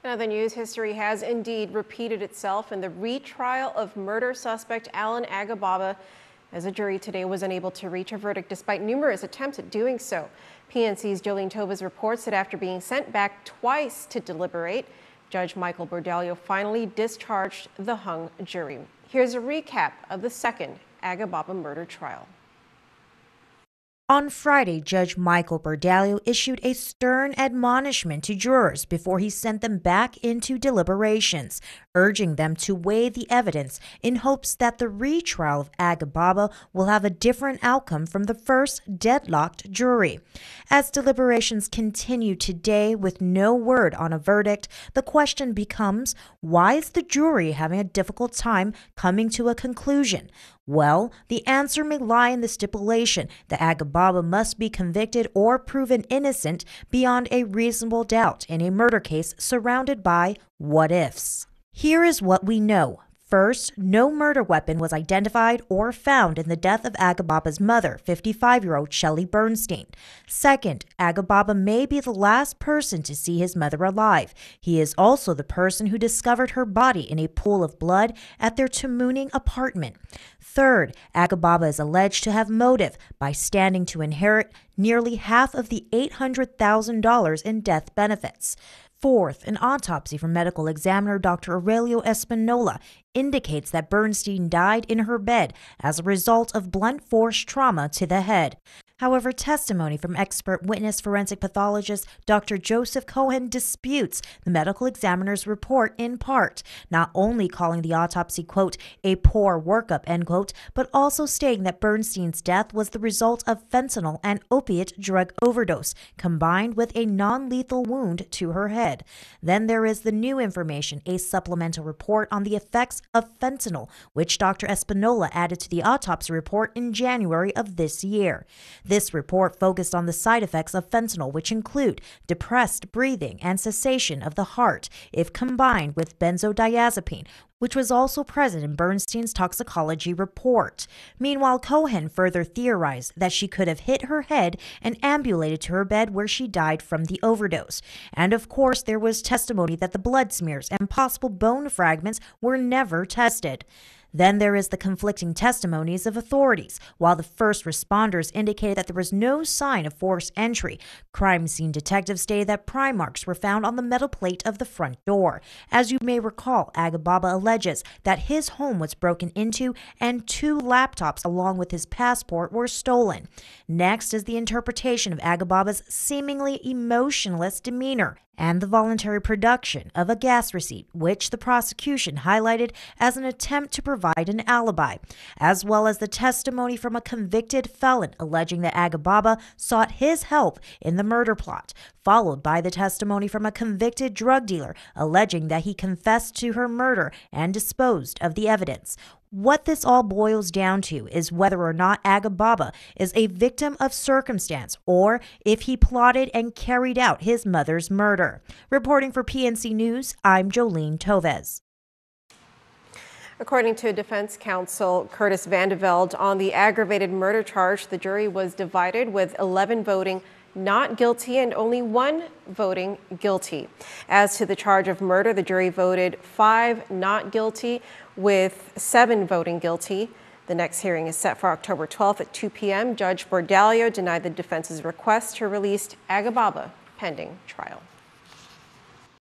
In other news, history has indeed repeated itself in the retrial of murder suspect Alan Agababa, as a jury today was unable to reach a verdict despite numerous attempts at doing so. PNC's Jolene Tovas reports that after being sent back twice to deliberate, Judge Michael Bordallo finally discharged the hung jury. Here's a recap of the second Agababa murder trial. On Friday, Judge Michael Bordallo issued a stern admonishment to jurors before he sent them back into deliberations, urging them to weigh the evidence in hopes that the retrial of Agababa will have a different outcome from the first deadlocked jury. As deliberations continue today with no word on a verdict, the question becomes, why is the jury having a difficult time coming to a conclusion? Well, the answer may lie in the stipulation that Agababa must be convicted or proven innocent beyond a reasonable doubt in a murder case surrounded by what-ifs. Here is what we know. First, no murder weapon was identified or found in the death of Agababa's mother, 55-year-old Shelley Bernstein. Second, Agababa may be the last person to see his mother alive. He is also the person who discovered her body in a pool of blood at their Tamuning apartment. Third, Agababa is alleged to have motive by standing to inherit nearly half of the $800,000 in death benefits. Fourth, an autopsy from medical examiner Dr. Aurelio Espinola indicates that Bernstein died in her bed as a result of blunt force trauma to the head. However, testimony from expert witness forensic pathologist Dr. Joseph Cohen disputes the medical examiner's report in part, not only calling the autopsy, quote, a poor workup, end quote, but also stating that Bernstein's death was the result of fentanyl and opiate drug overdose, combined with a non-lethal wound to her head. Then there is the new information, a supplemental report on the effects of fentanyl, which Dr. Espinola added to the autopsy report in January of this year. This report focused on the side effects of fentanyl, which include depressed breathing and cessation of the heart if combined with benzodiazepine, which was also present in Bernstein's toxicology report. Meanwhile, Cohen further theorized that she could have hit her head and ambulated to her bed where she died from the overdose. And of course, there was testimony that the blood smears and possible bone fragments were never tested. Then there is the conflicting testimonies of authorities. While the first responders indicated that there was no sign of forced entry, crime scene detectives stated that pry marks were found on the metal plate of the front door. As you may recall, Agababa alleges that his home was broken into and 2 laptops along with his passport were stolen. Next is the interpretation of Agababa's seemingly emotionless demeanor and the voluntary production of a gas receipt, which the prosecution highlighted as an attempt to provide an alibi, as well as the testimony from a convicted felon alleging that Agababa sought his help in the murder plot, followed by the testimony from a convicted drug dealer alleging that he confessed to her murder and disposed of the evidence. What this all boils down to is whether or not Agababa is a victim of circumstance or if he plotted and carried out his mother's murder. Reporting for PNC News, I'm Jolene Tovas. According to defense counsel Curtis Vandeveld, on the aggravated murder charge, the jury was divided with 11 voting not guilty and only 1 voting guilty. As to the charge of murder, the jury voted 5 not guilty with 7 voting guilty. The next hearing is set for October 12th at 2 p.m. Judge Bordallo denied the defense's request to release Agababa pending trial.